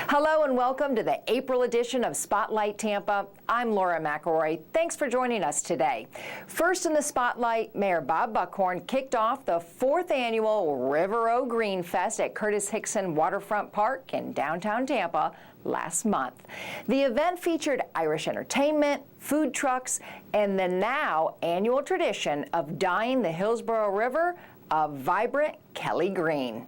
Hello and welcome to the April edition of Spotlight Tampa. I'm Laura McElroy. Thanks for joining us today. First in the spotlight, Mayor Bob Buckhorn kicked off the 4th annual River O Green Fest at Curtis Hickson Waterfront Park in downtown Tampa last month. The event featured Irish entertainment, food trucks, and the now annual tradition of dyeing the Hillsborough River a vibrant Kelly green.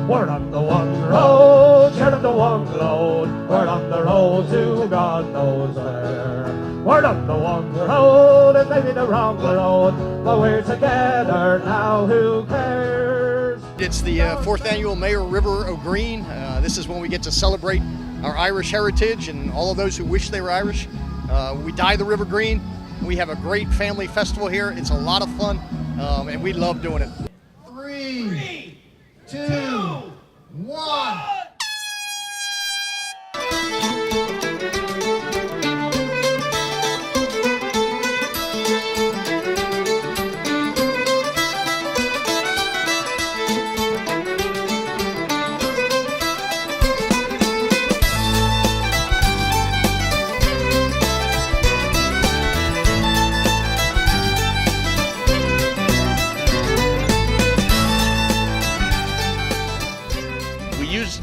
We're on the one road, shared on the one road. We're on the road to God knows where. We're on the one road, and maybe the wrong road, but we're together now, who cares? It's the 4th annual Mayor River O Green. This is when we get to celebrate our Irish heritage and all of those who wish they were Irish. We dye the river green. We have a great family festival here. It's a lot of fun, and we love doing it. 3, 2, 1.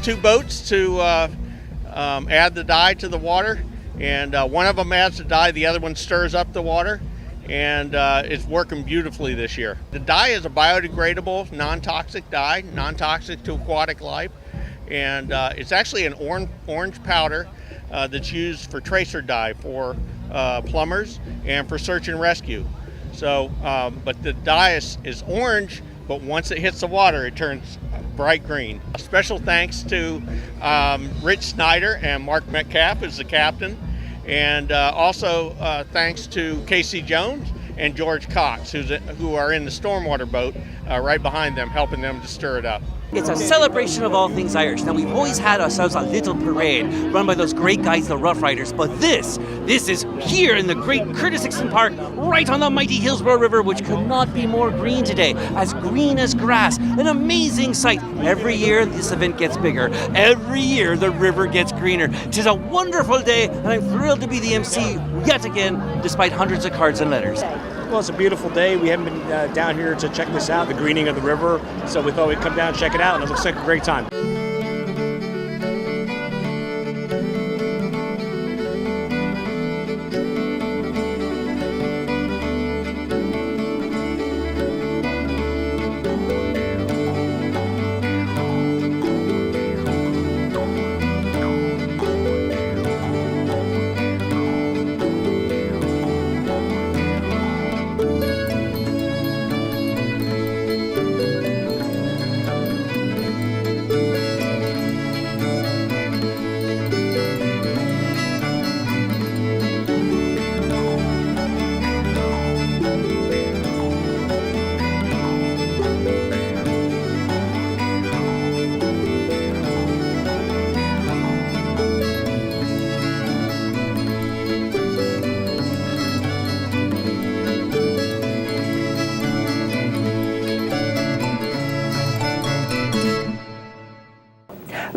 Two boats to add the dye to the water, and one of them adds the dye, the other one stirs up the water, and it's working beautifully this year. The dye is a biodegradable, non-toxic dye, non-toxic to aquatic life, and it's actually an orange powder that's used for tracer dye for plumbers and for search and rescue. So, but the dye is orange, but once it hits the water, it turns bright green. A special thanks to Rich Snyder and Mark Metcalf as the captain, and also thanks to Casey Jones and George Cox, who are in the stormwater boat right behind them, helping them to stir it up. It's a celebration of all things Irish. Now, we've always had ourselves a little parade run by those great guys, the Rough Riders, but this is here in the great Curtis Hickson Park, right on the mighty Hillsborough River, which could not be more green today, as green as grass, an amazing sight. Every year, this event gets bigger. Every year, the river gets greener. 'Tis a wonderful day, and I'm thrilled to be the MC yet again, despite hundreds of cards and letters. Well, it's a beautiful day. We haven't been down here to check this out, the greening of the river, so we thought we'd come down and check it out, and it looks like a great time.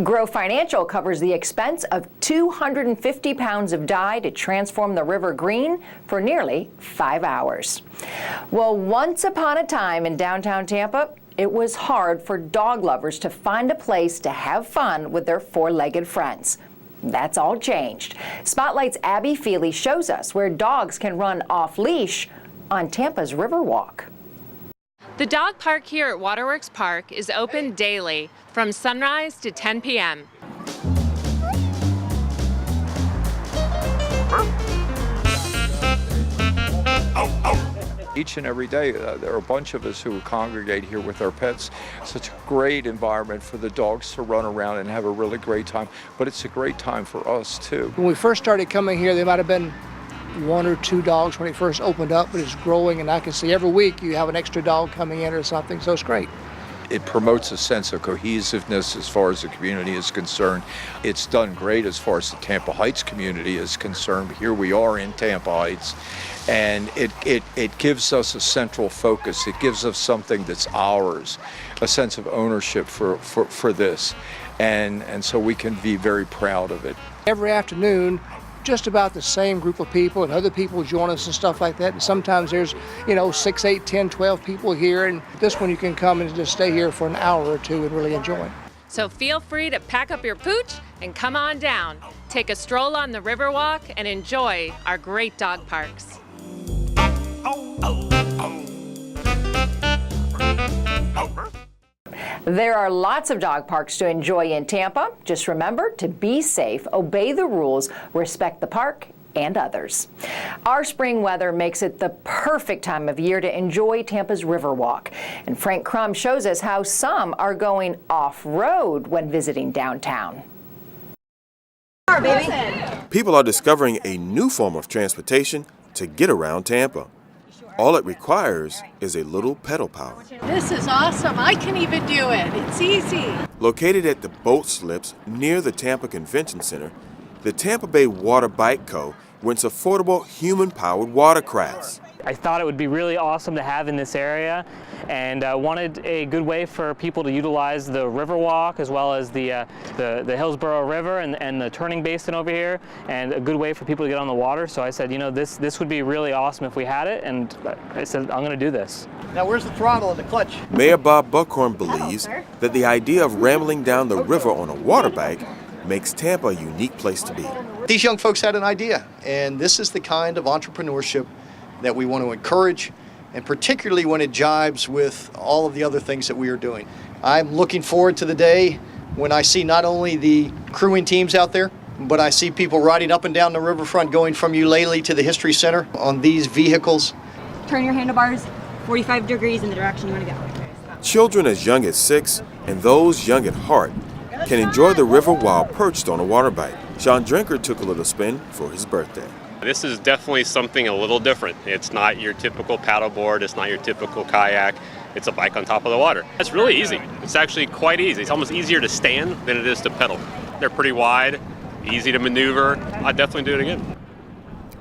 Grow Financial covers the expense of 250 pounds of dye to transform the river green for nearly 5 hours. Well, once upon a time in downtown Tampa, it was hard for dog lovers to find a place to have fun with their four-legged friends. That's all changed. Spotlight's Abby Feely shows us where dogs can run off-leash on Tampa's Riverwalk. The dog park here at Waterworks Park is open daily from sunrise to 10 p.m. Each and every day, there are a bunch of us who congregate here with our pets. Such a great environment for the dogs to run around and have a really great time, but it's a great time for us too. When we first started coming here, there might have been 1 or 2 dogs when it first opened up, but it's growing, and I can see every week you have an extra dog coming in or something, so it's great. it promotes a sense of cohesiveness as far as the community is concerned. It's done great as far as the Tampa Heights community is concerned. Here we are in Tampa Heights, and it gives us a central focus. It gives us something that's ours, a sense of ownership for this. And so we can be very proud of it. Every afternoon, just about the same group of people and other people join us and stuff like that. And sometimes there's, 6, 8, 10, 12 people here. And this one you can come and just stay here for an hour or two and really enjoy it. So feel free to pack up your pooch and come on down. Take a stroll on the Riverwalk and enjoy our great dog parks. There are lots of dog parks to enjoy in Tampa. Just remember to be safe, obey the rules, respect the park and others. Our spring weather makes it the perfect time of year to enjoy Tampa's Riverwalk. And Frank Crum shows us how some are going off-road when visiting downtown. People are discovering a new form of transportation to get around Tampa. All it requires is a little pedal power. This is awesome. I can even do it. It's easy. Located at the boat slips near the Tampa Convention Center, the Tampa Bay Water Bike Co. rents affordable human-powered watercrafts. I thought it would be really awesome to have in this area, and wanted a good way for people to utilize the Riverwalk as well as the Hillsborough River and the turning basin over here, and a good way for people to get on the water. So I said, this would be really awesome if we had it, and I said, I'm going to do this. Now where's the throttle and the clutch? Mayor Bob Buckhorn believes that the idea of rambling down the river on a water bike makes Tampa a unique place to be. These young folks had an idea, and this is the kind of entrepreneurship that we want to encourage, and particularly when it jibes with all of the other things that we are doing. I'm looking forward to the day when I see not only the crewing teams out there, but I see people riding up and down the riverfront going from Eulalie to the History Center on these vehicles. Turn your handlebars 45 degrees in the direction you want to go. Children as young as 6 and those young at heart can enjoy the river while perched on a water bike. Sean Drinker took a little spin for his birthday. This is definitely something a little different. It's not your typical paddleboard, it's not your typical kayak, it's a bike on top of the water. It's really easy. It's actually quite easy. It's almost easier to stand than it is to pedal. They're pretty wide, easy to maneuver. I'd definitely do it again.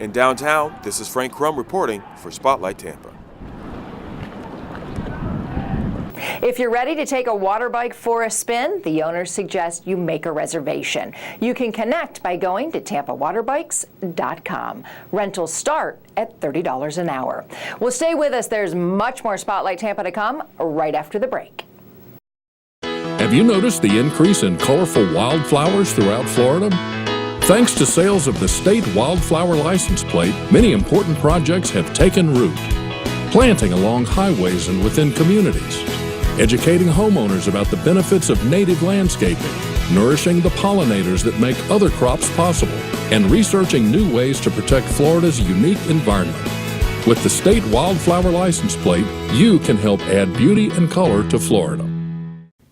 In downtown, this is Frank Crum reporting for Spotlight Tampa. If you're ready to take a water bike for a spin, the owners suggest you make a reservation. You can connect by going to tampawaterbikes.com. Rentals start at $30 an hour. Well, stay with us. There's much more Spotlight Tampa to come right after the break. Have you noticed the increase in colorful wildflowers throughout Florida? Thanks to sales of the state wildflower license plate, many important projects have taken root. Planting along highways and within communities, educating homeowners about the benefits of native landscaping, nourishing the pollinators that make other crops possible, and researching new ways to protect Florida's unique environment. With the state wildflower license plate, you can help add beauty and color to Florida.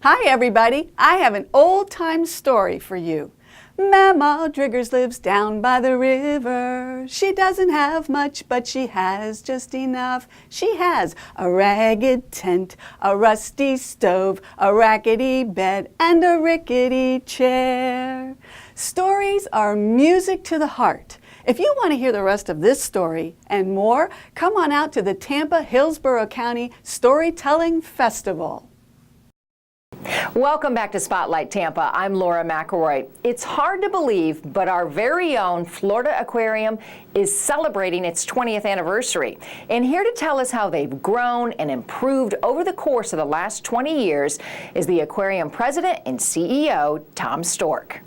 Hi everybody, I have an old-time story for you. Mama Driggers lives down by the river. She doesn't have much, but she has just enough. She has a ragged tent, a rusty stove, a rackety bed, and a rickety chair. Stories are music to the heart. If you want to hear the rest of this story and more, come on out to the Tampa Hillsborough County Storytelling Festival. Welcome back to Spotlight Tampa. I'm Laura McElroy. It's hard to believe, but our very own Florida Aquarium is celebrating its 20th anniversary. And here to tell us how they've grown and improved over the course of the last 20 years is the aquarium president and CEO, Tom Stork.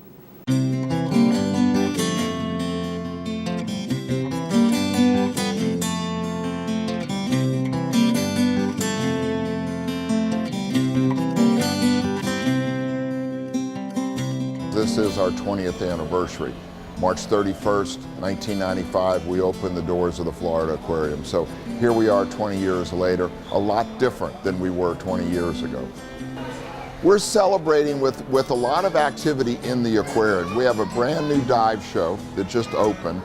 This is our 20th anniversary. March 31st, 1995, we opened the doors of the Florida Aquarium. So here we are 20 years later, a lot different than we were 20 years ago. We're celebrating with a lot of activity in the aquarium. We have a brand new dive show that just opened,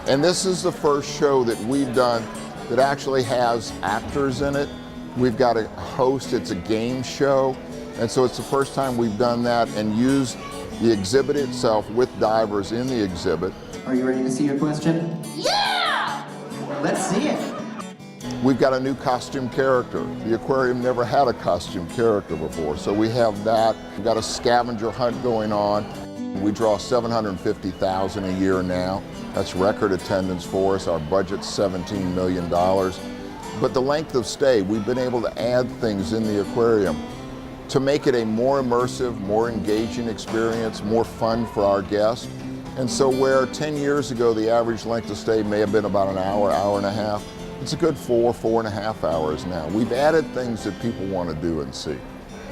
and this is the first show that we've done that actually has actors in it, We've got a host, it's a game show. And so it's the first time we've done that and used the exhibit itself with divers in the exhibit. Are you ready to see your question? Yeah! Let's see it. We've got a new costume character. The aquarium never had a costume character before, so we have that. We've got a scavenger hunt going on. We draw 750,000 a year now. That's record attendance for us. Our budget's $17 million. But the length of stay, we've been able to add things in the aquarium to make it a more immersive, more engaging experience, more fun for our guests. And so where 10 years ago the average length of stay may have been about an hour, hour and a half, it's a good 4.5 hours now. We've added things that people want to do and see.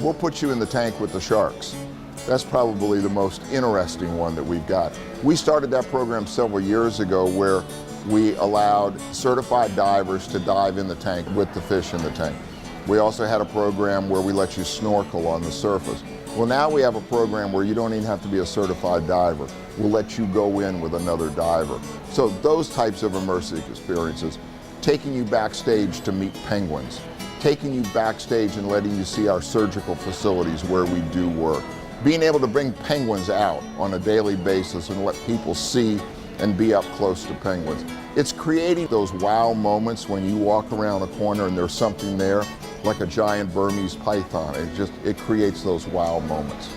We'll put you in the tank with the sharks. That's probably the most interesting one that we've got. We started that program several years ago where we allowed certified divers to dive in the tank with the fish in the tank. We also had a program where we let you snorkel on the surface. Well, now we have a program where you don't even have to be a certified diver. We'll let you go in with another diver. So those types of immersive experiences, taking you backstage to meet penguins, taking you backstage and letting you see our surgical facilities where we do work, being able to bring penguins out on a daily basis and let people see and be up close to penguins. It's creating those wow moments when you walk around a corner and there's something there, like a giant Burmese python. It creates those wow moments.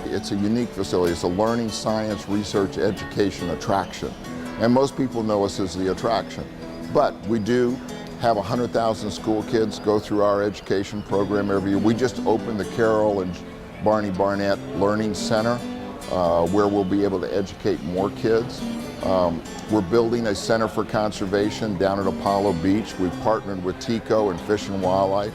It's a unique facility. It's a learning, science, research, education attraction. And most people know us as the attraction. But we do have 100,000 school kids go through our education program every year. We just opened the Carol and Barney Barnett Learning Center, where we'll be able to educate more kids. We're building a center for conservation down at Apollo Beach. We've partnered with TICO and Fish and Wildlife.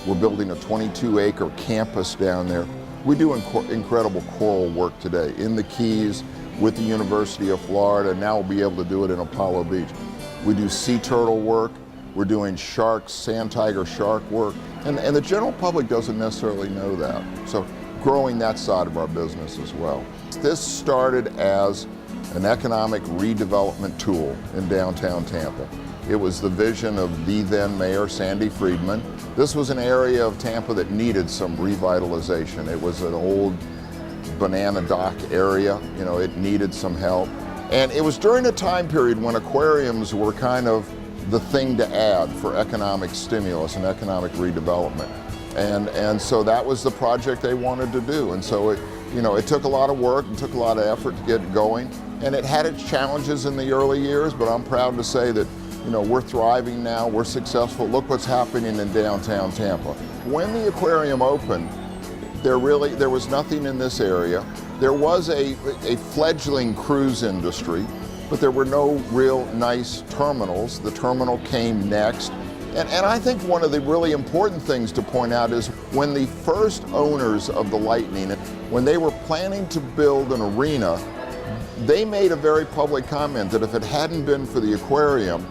We're building a 22-acre campus down there. We do incredible coral work today in the Keys with the University of Florida, and now we'll be able to do it in Apollo Beach. We do sea turtle work. We're doing sharks, sand tiger shark work. And the general public doesn't necessarily know that. So growing that side of our business as well. This started as an economic redevelopment tool in downtown Tampa. It was the vision of the then mayor, Sandy Friedman. This was an area of Tampa that needed some revitalization. It was an old banana dock area, you know, it needed some help. And it was during a time period when aquariums were kind of the thing to add for economic stimulus and economic redevelopment. And so that was the project they wanted to do. And so it took a lot of work and took a lot of effort to get it going. And it had its challenges in the early years, but I'm proud to say that we're thriving now, we're successful. Look what's happening in downtown Tampa. When the aquarium opened, there was nothing in this area. There was a fledgling cruise industry, but there were no real nice terminals. The terminal came next. And I think one of the really important things to point out is when the first owners of the Lightning, when they were planning to build an arena, they made a very public comment that if it hadn't been for the aquarium,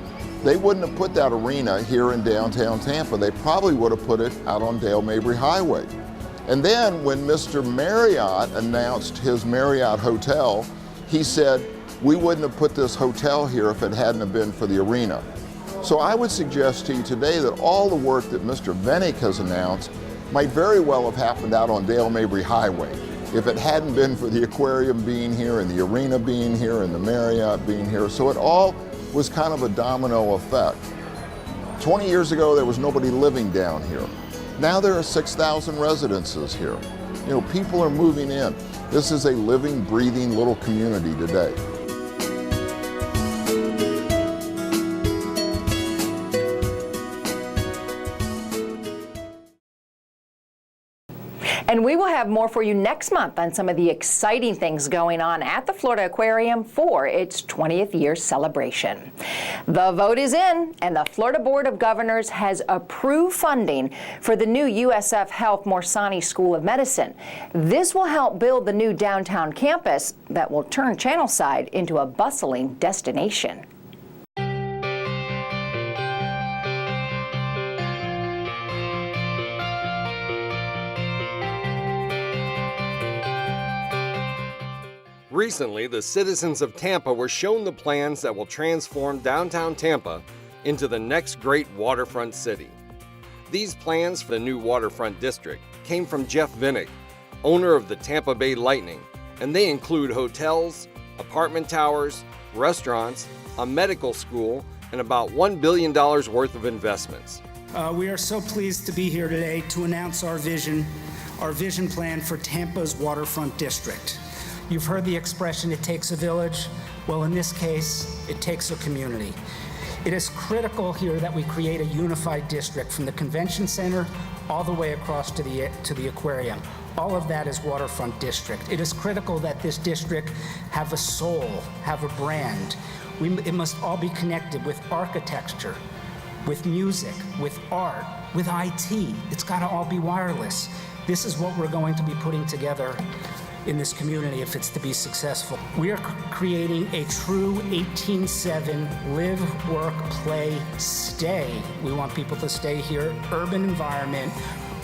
they wouldn't have put that arena here in downtown Tampa. They probably would have put it out on Dale Mabry Highway. And then when Mr. Marriott announced his Marriott Hotel, he said, we wouldn't have put this hotel here if it hadn't have been for the arena. So I would suggest to you today that all the work that Mr. Vennick has announced might very well have happened out on Dale Mabry Highway if it hadn't been for the aquarium being here and the arena being here and the Marriott being here. So it all was kind of a domino effect. 20 years ago, there was nobody living down here. Now there are 6,000 residences here. People are moving in. This is a living, breathing little community today. And we will have more for you next month on some of the exciting things going on at the Florida Aquarium for its 20th year celebration. The vote is in, and the Florida Board of Governors has approved funding for the new USF Health Morsani School of Medicine. This will help build the new downtown campus that will turn Channelside into a bustling destination. Recently, the citizens of Tampa were shown the plans that will transform downtown Tampa into the next great waterfront city. These plans for the new waterfront district came from Jeff Vinnick, owner of the Tampa Bay Lightning, and they include hotels, apartment towers, restaurants, a medical school, and about $1 billion worth of investments. We are so pleased to be here today to announce our vision plan for Tampa's waterfront district. You've heard the expression, it takes a village. Well, in this case, it takes a community. It is critical here that we create a unified district from the convention center all the way across to the aquarium. All of that is waterfront district. It is critical that this district have a soul, have a brand. It must all be connected with architecture, with music, with art, with IT. It's got to all be wireless. This is what we're going to be putting together in this community if it's to be successful. We are creating a true 18-7 live, work, play, stay. We want people to stay here, urban environment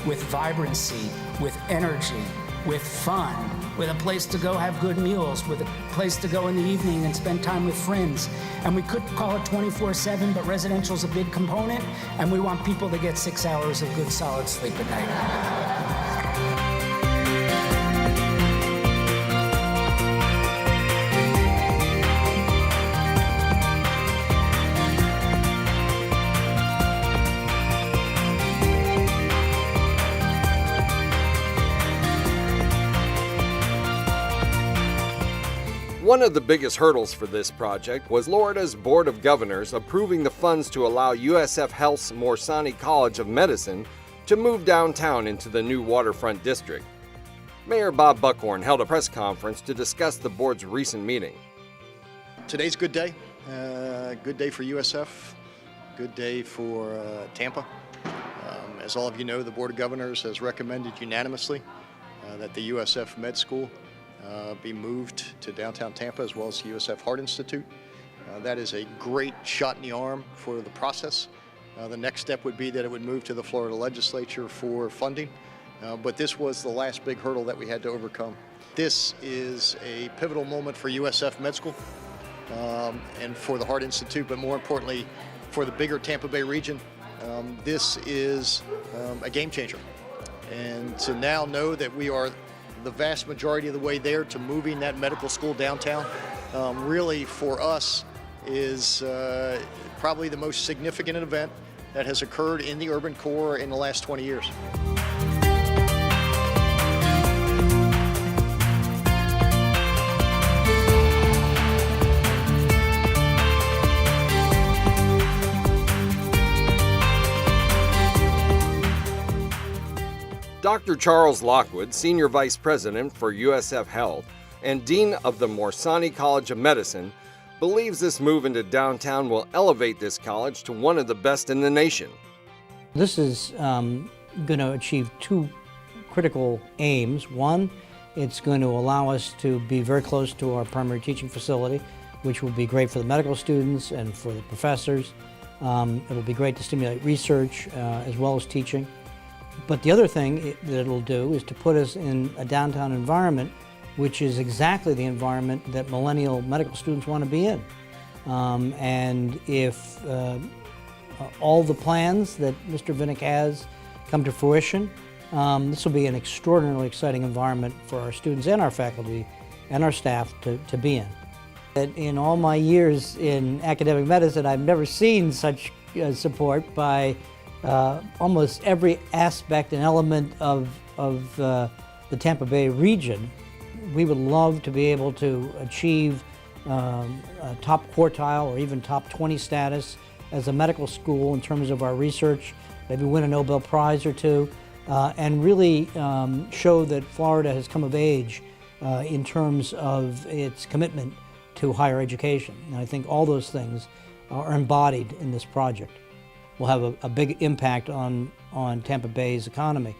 with vibrancy, with energy, with fun, with a place to go have good meals, with a place to go in the evening and spend time with friends. And we could call it 24/7, but residential is a big component, and we want people to get 6 hours of good solid sleep at night. One of the biggest hurdles for this project was Florida's Board of Governors approving the funds to allow USF Health's Morsani College of Medicine to move downtown into the new waterfront district. Mayor Bob Buckhorn held a press conference to discuss the board's recent meeting. Today's a good day. Good day for USF. Good day for Tampa. As all of you know, the Board of Governors has recommended unanimously that the USF Med School be moved to downtown Tampa, as well as the USF Heart Institute. That is a great shot in the arm for the process. The next step would be that it would move to the Florida legislature for funding, but this was the last big hurdle that we had to overcome. This is a pivotal moment for USF Med School and for the Heart Institute, but more importantly, for the bigger Tampa Bay region. This is a game changer. And to now know that we are the vast majority of the way there to moving that medical school downtown, really for us is probably the most significant event that has occurred in the urban core in the last 20 years. Dr. Charles Lockwood, Senior Vice President for USF Health and Dean of the Morsani College of Medicine, believes this move into downtown will elevate this college to one of the best in the nation. This is going to achieve two critical aims. One, it's going to allow us to be very close to our primary teaching facility, which will be great for the medical students and for the professors. It will be great to stimulate research as well as teaching. But the other thing that it'll do is to put us in a downtown environment, which is exactly the environment that millennial medical students want to be in. And if all the plans that Mr. Vinnick has come to fruition, this will be an extraordinarily exciting environment for our students and our faculty and our staff to be in. In all my years in academic medicine, I've never seen such support by almost every aspect and element of the Tampa Bay region. We would love to be able to achieve a top quartile or even top 20 status as a medical school in terms of our research, maybe win a Nobel Prize or two, and really show that Florida has come of age in terms of its commitment to higher education. And I think all those things are embodied in this project. Will have a big impact on Tampa Bay's economy,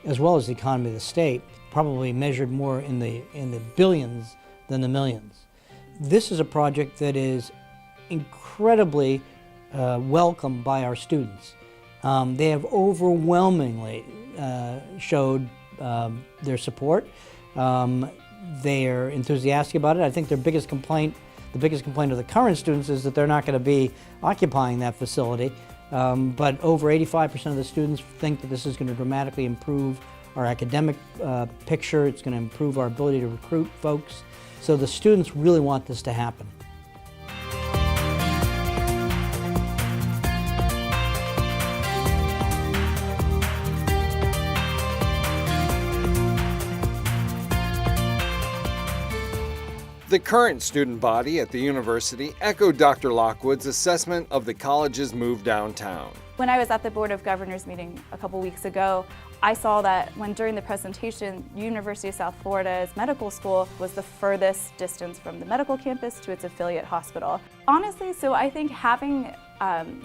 as well as the economy of the state, probably measured more in the billions than the millions. This is a project that is incredibly welcomed by our students. They have overwhelmingly showed their support. They're enthusiastic about it. I think the biggest complaint of the current students is that they're not going to be occupying that facility. But over 85% of the students think that this is going to dramatically improve our academic picture. It's going to improve our ability to recruit folks. So the students really want this to happen. The current student body at the university echoed Dr. Lockwood's assessment of the college's move downtown. When I was at the Board of Governors meeting a couple weeks ago, I saw that during the presentation, University of South Florida's medical school was the furthest distance from the medical campus to its affiliate hospital. Honestly, so I think having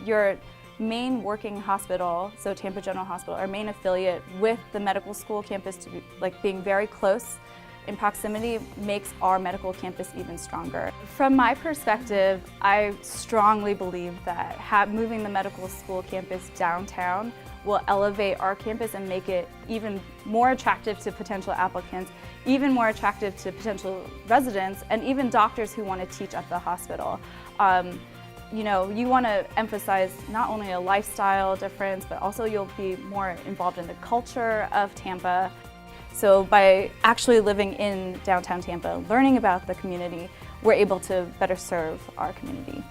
your main working hospital, so Tampa General Hospital, our main affiliate with the medical school campus to be, being very close in proximity makes our medical campus even stronger. From my perspective, I strongly believe that moving the medical school campus downtown will elevate our campus and make it even more attractive to potential applicants, even more attractive to potential residents, and even doctors who want to teach at the hospital. You know, you want to emphasize not only a lifestyle difference, but also you'll be more involved in the culture of Tampa. So by actually living in downtown Tampa, learning about the community, we're able to better serve our community.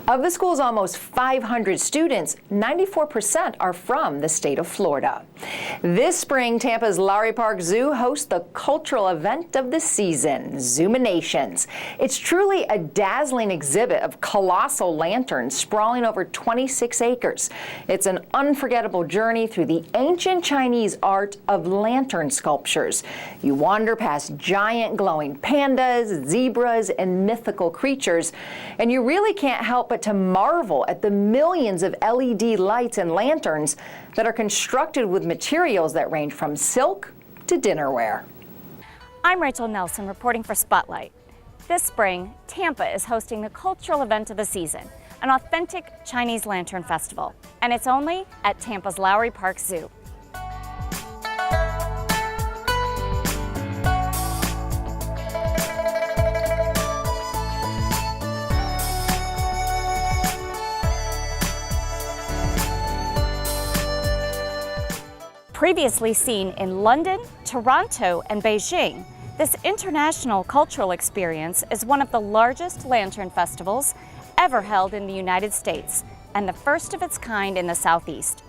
Of the school's almost 500 students, 94% are from the state of Florida. This spring, Tampa's Lowry Park Zoo hosts the cultural event of the season, Zoominations. It's truly a dazzling exhibit of colossal lanterns sprawling over 26 acres. It's an unforgettable journey through the ancient Chinese art of lantern sculptures. You wander past giant glowing pandas, zebras, and mythical creatures, and you really can't help but to marvel at the millions of LED lights and lanterns that are constructed with materials that range from silk to dinnerware. I'm Rachel Nelson reporting for Spotlight. This spring, Tampa is hosting the cultural event of the season, an authentic Chinese Lantern Festival, and it's only at Tampa's Lowry Park Zoo. Previously seen in London, Toronto, and Beijing, this international cultural experience is one of the largest lantern festivals ever held in the United States and the first of its kind in the Southeast.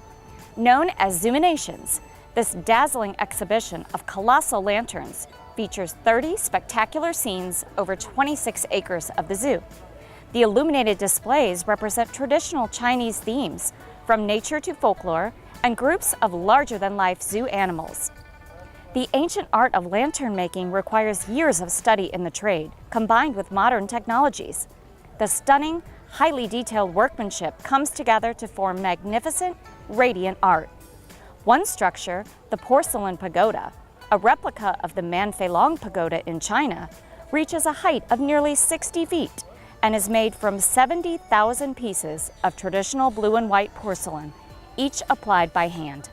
Known as Zoominations, this dazzling exhibition of colossal lanterns features 30 spectacular scenes over 26 acres of the zoo. The illuminated displays represent traditional Chinese themes, from nature to folklore, and groups of larger-than-life zoo animals. The ancient art of lantern making requires years of study in the trade, combined with modern technologies. The stunning, highly detailed workmanship comes together to form magnificent, radiant art. One structure, the Porcelain Pagoda, a replica of the Manfeilong Pagoda in China, reaches a height of nearly 60 feet and is made from 70,000 pieces of traditional blue and white porcelain, each applied by hand.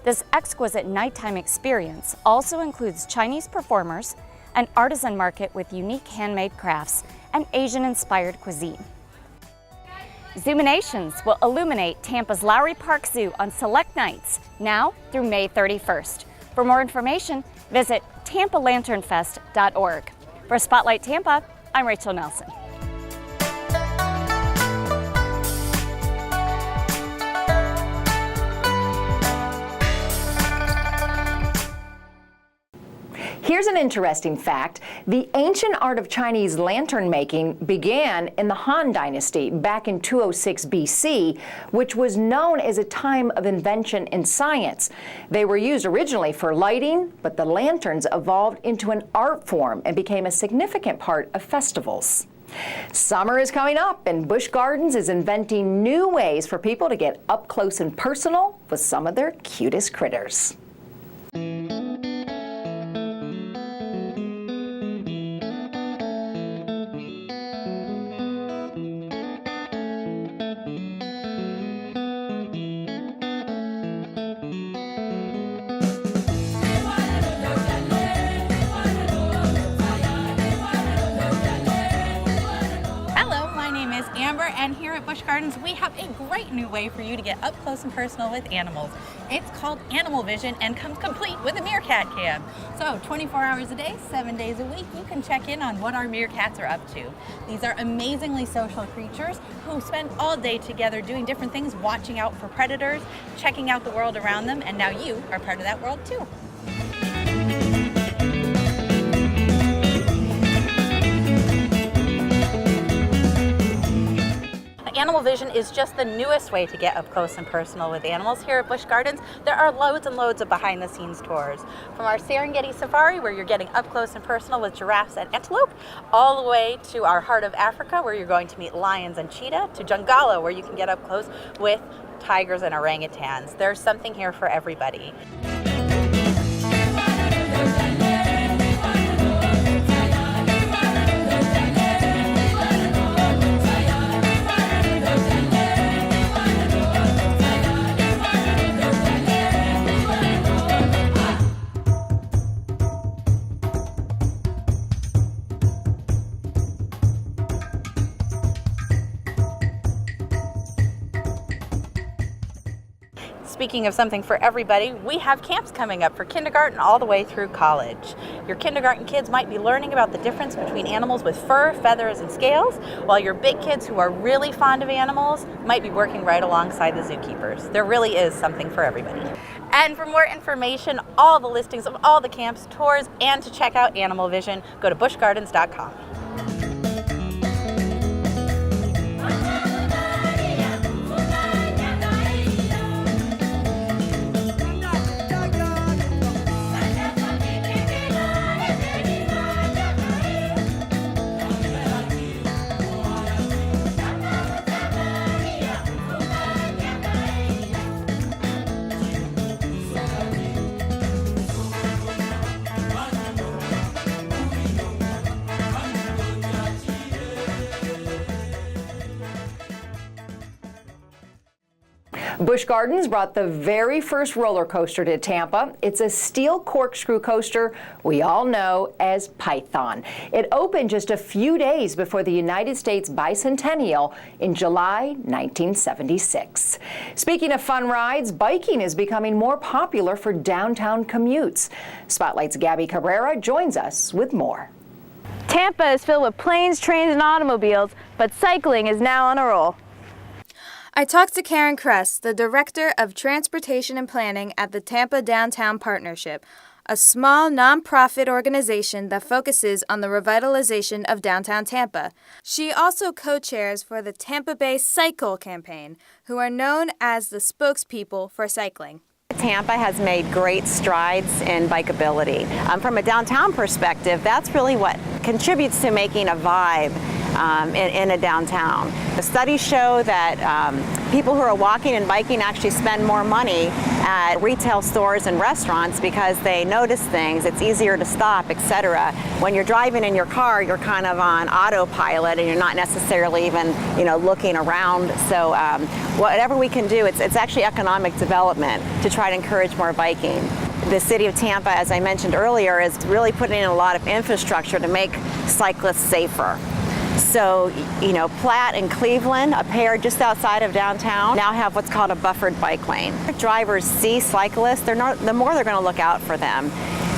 This exquisite nighttime experience also includes Chinese performers, an artisan market with unique handmade crafts, and Asian-inspired cuisine. Zoominations will illuminate Tampa's Lowry Park Zoo on select nights, now through May 31st. For more information, visit tampalanternfest.org. For Spotlight Tampa, I'm Rachel Nelson. Here's an interesting fact. The ancient art of Chinese lantern making began in the Han Dynasty back in 206 BC, which was known as a time of invention in science. They were used originally for lighting, but the lanterns evolved into an art form and became a significant part of festivals. Summer is coming up, and Busch Gardens is inventing new ways for people to get up close and personal with some of their cutest critters. at Busch Gardens, we have a great new way for you to get up close and personal with animals. It's called Animal Vision and comes complete with a meerkat cam. So 24 hours a day, 7 days a week, you can check in on what our meerkats are up to. These are amazingly social creatures who spend all day together doing different things, watching out for predators, checking out the world around them, and now you are part of that world too. Animal Vision is just the newest way to get up close and personal with animals here at Busch Gardens. There are loads and loads of behind-the-scenes tours. From our Serengeti Safari, where you're getting up close and personal with giraffes and antelope, all the way to our Heart of Africa, where you're going to meet lions and cheetah, to Jungala, where you can get up close with tigers and orangutans. There's something here for everybody. Speaking of something for everybody, we have camps coming up for kindergarten all the way through college. Your kindergarten kids might be learning about the difference between animals with fur, feathers, and scales, while your big kids who are really fond of animals might be working right alongside the zookeepers. There really is something for everybody. And for more information, all the listings of all the camps, tours, and to check out Animal Vision, go to buschgardens.com. Busch Gardens brought the very first roller coaster to Tampa. It's a steel corkscrew coaster we all know as Python. It opened just a few days before the United States bicentennial in July 1976. Speaking of fun rides, biking is becoming more popular for downtown commutes. Spotlight's Gabby Cabrera joins us with more. Tampa is filled with planes, trains, and automobiles, but cycling is now on a roll. I talked to Karen Kress, the Director of Transportation and Planning at the Tampa Downtown Partnership, a small nonprofit organization that focuses on the revitalization of downtown Tampa. She also co-chairs for the Tampa Bay Cycle campaign, who are known as the spokespeople for cycling. Tampa has made great strides in bikeability. From a downtown perspective, that's really what contributes to making a vibe in a downtown. The studies show that people who are walking and biking actually spend more money at retail stores and restaurants because they notice things, it's easier to stop, etc. When you're driving in your car, you're kind of on autopilot and you're not necessarily even, looking around. So whatever we can do, it's actually economic development to try to encourage more biking. The city of Tampa, as I mentioned earlier, is really putting in a lot of infrastructure to make cyclists safer. So, Platt and Cleveland, a pair just outside of downtown, now have what's called a buffered bike lane. Drivers see cyclists, the more they're going to look out for them.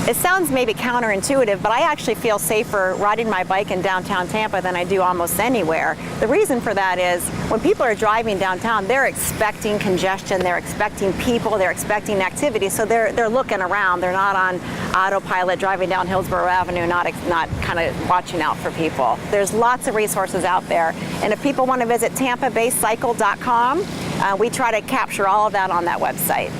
It sounds maybe counterintuitive, but I actually feel safer riding my bike in downtown Tampa than I do almost anywhere. The reason for that is when people are driving downtown, they're expecting congestion, they're expecting people, they're expecting activity, so they're looking around. They're not on autopilot driving down Hillsborough Avenue, not kind of watching out for people. There's lots of resources out there, and if people want to visit tampabaycycle.com, we try to capture all of that on that website.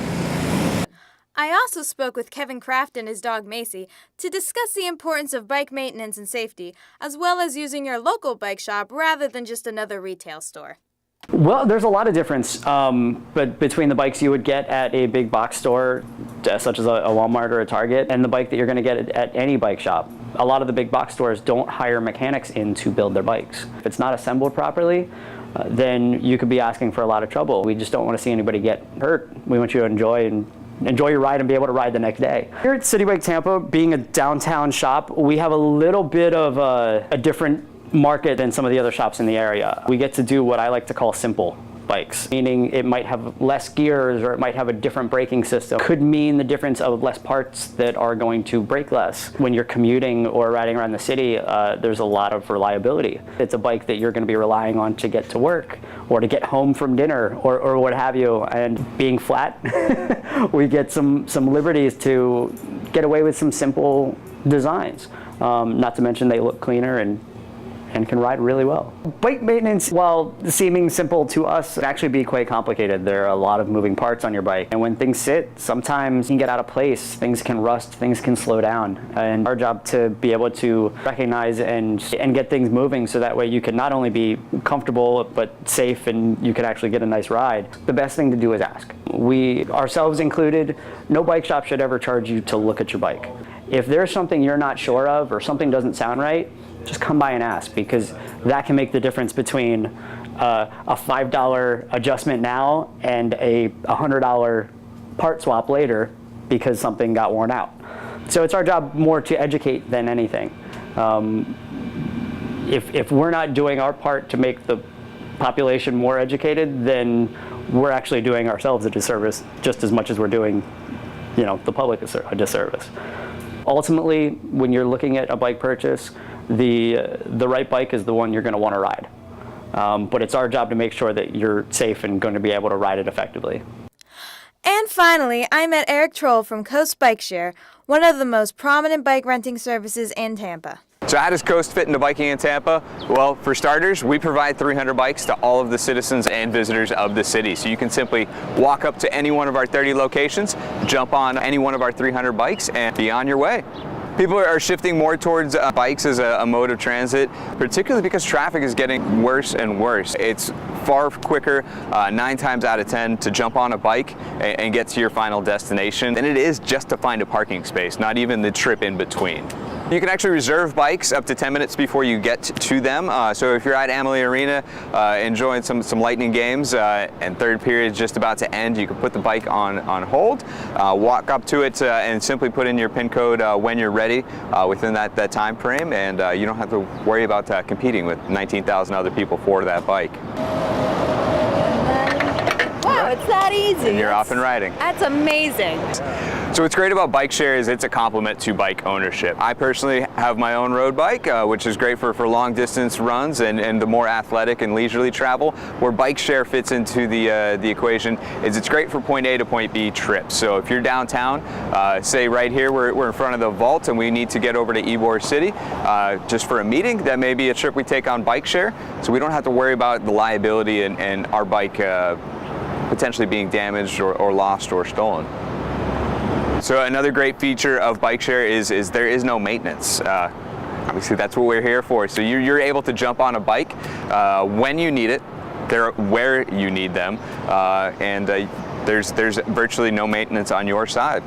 I also spoke with Kevin Kraft and his dog Macy to discuss the importance of bike maintenance and safety, as well as using your local bike shop rather than just another retail store. Well, there's a lot of difference but between the bikes you would get at a big box store, such as a Walmart or a Target, and the bike that you're going to get at any bike shop. A lot of the big box stores don't hire mechanics in to build their bikes. If it's not assembled properly, then you could be asking for a lot of trouble. We just don't want to see anybody get hurt. We want you to enjoy your ride and be able to ride the next day. Here at City Bike Tampa, being a downtown shop, we have a little bit of a different market than some of the other shops in the area. We get to do what I like to call simple bikes, meaning it might have less gears or it might have a different braking system. Could mean the difference of less parts that are going to brake less. When you're commuting or riding around the city, there's a lot of reliability. It's a bike that you're going to be relying on to get to work or to get home from dinner or what have you. And being flat, we get some liberties to get away with some simple designs. Not to mention they look cleaner and can ride really well. Bike maintenance, while seeming simple to us, can actually be quite complicated. There are a lot of moving parts on your bike, and when things sit, sometimes you can get out of place, things can rust, things can slow down. And our job to be able to recognize and get things moving so that way you can not only be comfortable but safe and you can actually get a nice ride. The best thing to do is ask. We, ourselves included, no bike shop should ever charge you to look at your bike. If there's something you're not sure of or something doesn't sound right, just come by and ask, because that can make the difference between a $5 adjustment now and a $100 part swap later because something got worn out. So it's our job more to educate than anything. If we're not doing our part to make the population more educated, then we're actually doing ourselves a disservice just as much as we're doing, the public a disservice. Ultimately, when you're looking at a bike purchase, the right bike is the one you're going to want to ride. But it's our job to make sure that you're safe and going to be able to ride it effectively. And finally, I met Eric Troll from Coast Bike Share, one of the most prominent bike renting services in Tampa. So how does Coast fit into biking in Tampa? Well, for starters, we provide 300 bikes to all of the citizens and visitors of the city. So you can simply walk up to any one of our 30 locations, jump on any one of our 300 bikes, and be on your way. People are shifting more towards bikes as a mode of transit, particularly because traffic is getting worse and worse. It's far quicker, 9 times out of 10, to jump on a bike and get to your final destination than it is just to find a parking space, not even the trip in between. You can actually reserve bikes up to 10 minutes before you get to them. So if you're at Amalie Arena enjoying some lightning games and third period is just about to end, you can put the bike on hold, walk up to it and simply put in your PIN code when you're ready within that time frame, and you don't have to worry about competing with 19,000 other people for that bike. Wow, it's that easy. And you're off and riding. That's amazing. So what's great about bike share is it's a complement to bike ownership. I personally have my own road bike, which is great for long distance runs and the more athletic and leisurely travel. Where bike share fits into the equation is it's great for point A to point B trips. So if you're downtown, say right here, we're in front of the vault and we need to get over to Ybor City just for a meeting, that may be a trip we take on bike share. So we don't have to worry about the liability and our bike potentially being damaged or lost or stolen. So another great feature of bike share is there is no maintenance. Obviously that's what we're here for. So you're able to jump on a bike when you need it, where you need them, and there's virtually no maintenance on your side.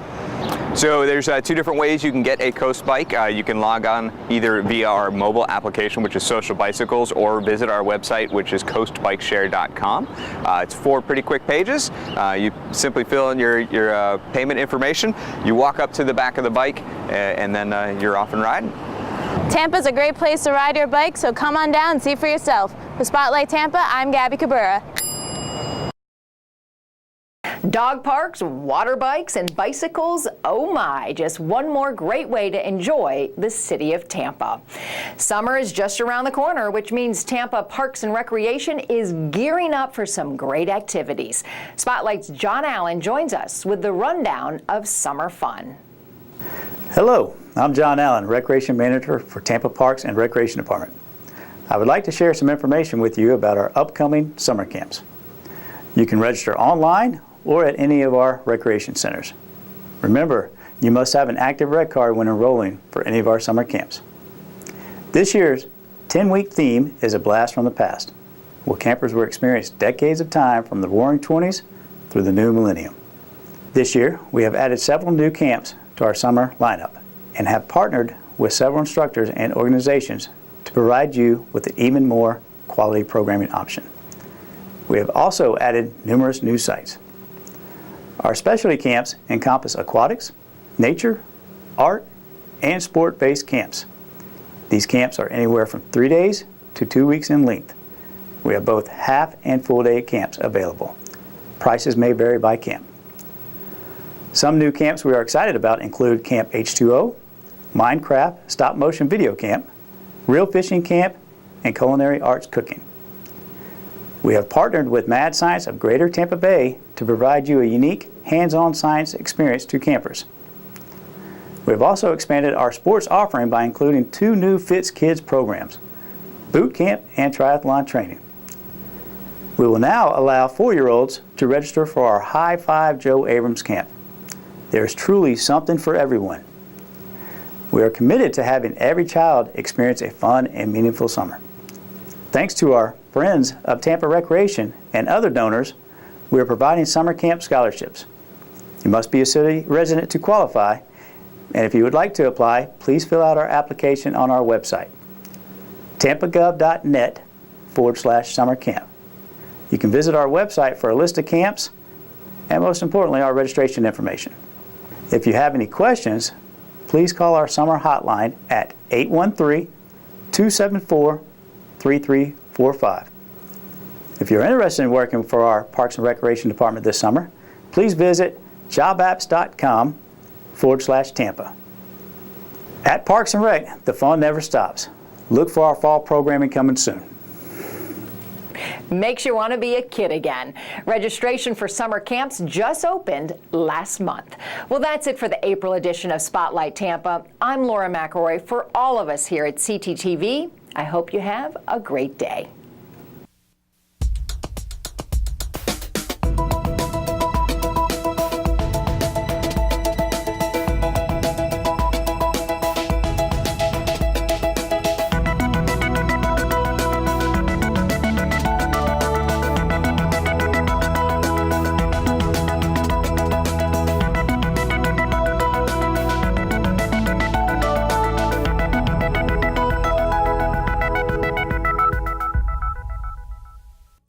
So there's 2 different ways you can get a Coast bike. You can log on either via our mobile application, which is Social Bicycles, or visit our website, which is coastbikeshare.com. It's 4 pretty quick pages. You simply fill in your payment information, you walk up to the back of the bike, and then you're off and riding. Tampa's a great place to ride your bike, so come on down and see for yourself. For Spotlight Tampa, I'm Gabby Cabrera. Dog parks, water bikes, and bicycles, oh my, just one more great way to enjoy the city of Tampa. Summer is just around the corner, which means Tampa Parks and Recreation is gearing up for some great activities. Spotlight's John Allen joins us with the rundown of summer fun. Hello, I'm John Allen, Recreation Manager for Tampa Parks and Recreation Department. I would like to share some information with you about our upcoming summer camps. You can register online or at any of our recreation centers. Remember, you must have an active rec card when enrolling for any of our summer camps. This year's 10-week theme is a blast from the past, where campers will experience decades of time from the roaring 20s through the new millennium. This year, we have added several new camps to our summer lineup and have partnered with several instructors and organizations to provide you with an even more quality programming option. We have also added numerous new sites. Our specialty camps encompass aquatics, nature, art, and sport-based camps. These camps are anywhere from 3 days to 2 weeks in length. We have both half and full day camps available. Prices may vary by camp. Some new camps we are excited about include Camp H2O, Minecraft Stop Motion Video Camp, Real Fishing Camp, and Culinary Arts Cooking. We have partnered with Mad Science of Greater Tampa Bay to provide you a unique hands-on science experience to campers. We have also expanded our sports offering by including 2 new Fits Kids programs, boot camp and triathlon training. We will now allow 4-year-olds to register for our High Five Joe Abrams camp. There is truly something for everyone. We are committed to having every child experience a fun and meaningful summer. Thanks to our friends of Tampa Recreation and other donors, we are providing summer camp scholarships. You must be a city resident to qualify, and if you would like to apply, please fill out our application on our website, tampagov.net/summer camp. You can visit our website for a list of camps and, most importantly, our registration information. If you have any questions, please call our summer hotline at 813-274-3345. If you're interested in working for our Parks and Recreation Department this summer, please visit jobapps.com/Tampa. At Parks and Rec, the fun never stops. Look for our fall programming coming soon. Makes you want to be a kid again. Registration for summer camps just opened last month. Well, that's it for the April edition of Spotlight Tampa. I'm Laura McElroy. For all of us here at CTTV, I hope you have a great day.